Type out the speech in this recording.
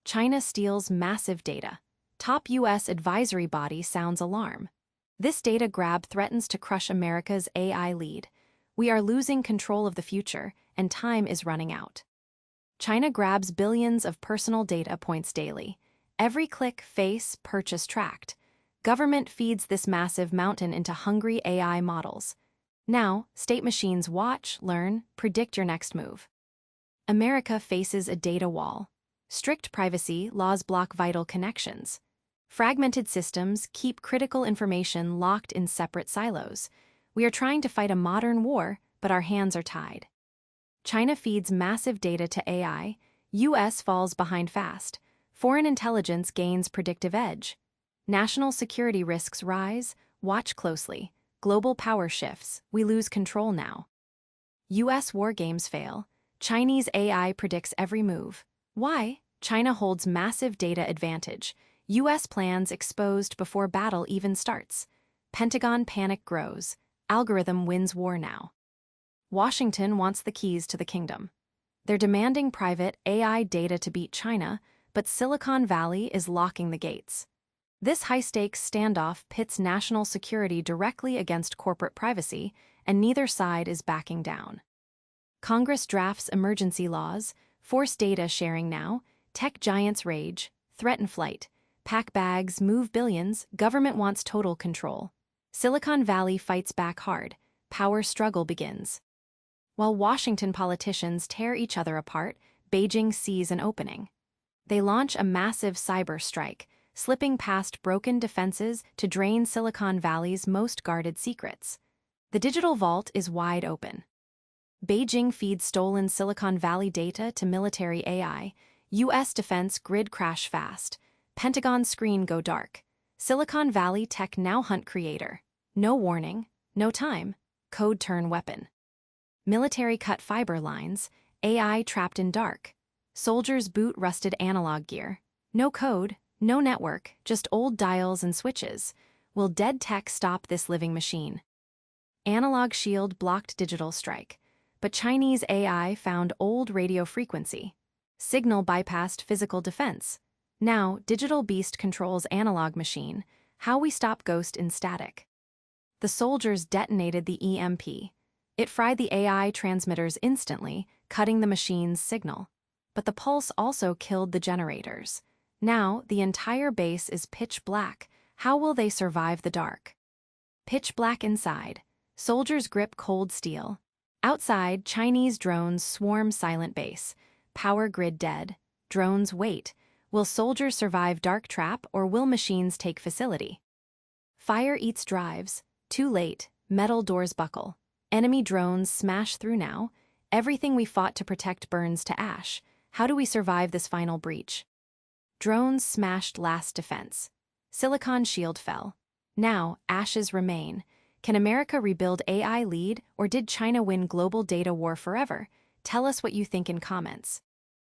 China steals massive data. Top U.S. advisory body sounds alarm. This data grab threatens to crush America's AI lead. We are losing control of the future, and time is running out. China grabs billions of personal data points daily. Every click, face, purchase tracked. Government feeds this massive mountain into hungry AI models. Now, state machines watch, learn, predict your next move. America faces a data wall. Strict privacy laws block vital connections. Fragmented systems keep critical information locked in separate silos. We are trying to fight a modern war, but our hands are tied. China feeds massive data to AI. U.S. falls behind fast. Foreign intelligence gains predictive edge. National security risks rise. Watch closely. Global power shifts. We lose control now. U.S. war games fail. Chinese AI predicts every move. Why? China holds massive data advantage. U.S. plans exposed before battle even starts. Pentagon panic grows. Algorithm wins war now. Washington wants the keys to the kingdom. They're demanding private AI data to beat China, but Silicon Valley is locking the gates. This high-stakes standoff pits national security directly against corporate privacy, and neither side is backing down. Congress drafts emergency laws, force data sharing now, tech giants rage, threaten flight, pack bags, move billions, government wants total control. Silicon Valley fights back hard, power struggle begins. While Washington politicians tear each other apart, Beijing sees an opening. They launch a massive cyber strike, slipping past broken defenses to drain Silicon Valley's most guarded secrets. The digital vault is wide open. Beijing feeds stolen Silicon Valley data to military AI. U.S. defense grid crash fast. Pentagon screen go dark. Silicon Valley tech now hunt creator. No warning, no time. Code turn weapon. Military cut fiber lines. AI trapped in dark. Soldiers boot rusted analog gear. No code, no network, just old dials and switches. Will dead tech stop this living machine? Analog shield blocked digital strike. But Chinese AI found old radio frequency. Signal bypassed physical defense. Now, digital beast controls analog machine. How we stop ghost in static. The soldiers detonated the EMP. It fried the AI transmitters instantly, cutting the machine's signal. But the pulse also killed the generators. Now, the entire base is pitch black. How will they survive the dark? Pitch black inside. Soldiers grip cold steel. Outside, Chinese drones swarm silent base. Power grid dead. Drones wait. Will soldiers survive dark trap or will machines take facility? Fire eats drives. Too late. Metal doors buckle. Enemy drones smash through now. Everything we fought to protect burns to ash. How do we survive this final breach? Drones smashed last defense. Silicon shield fell. Now, ashes remain. Can America rebuild AI lead, or did China win global data war forever? Tell us what you think in comments.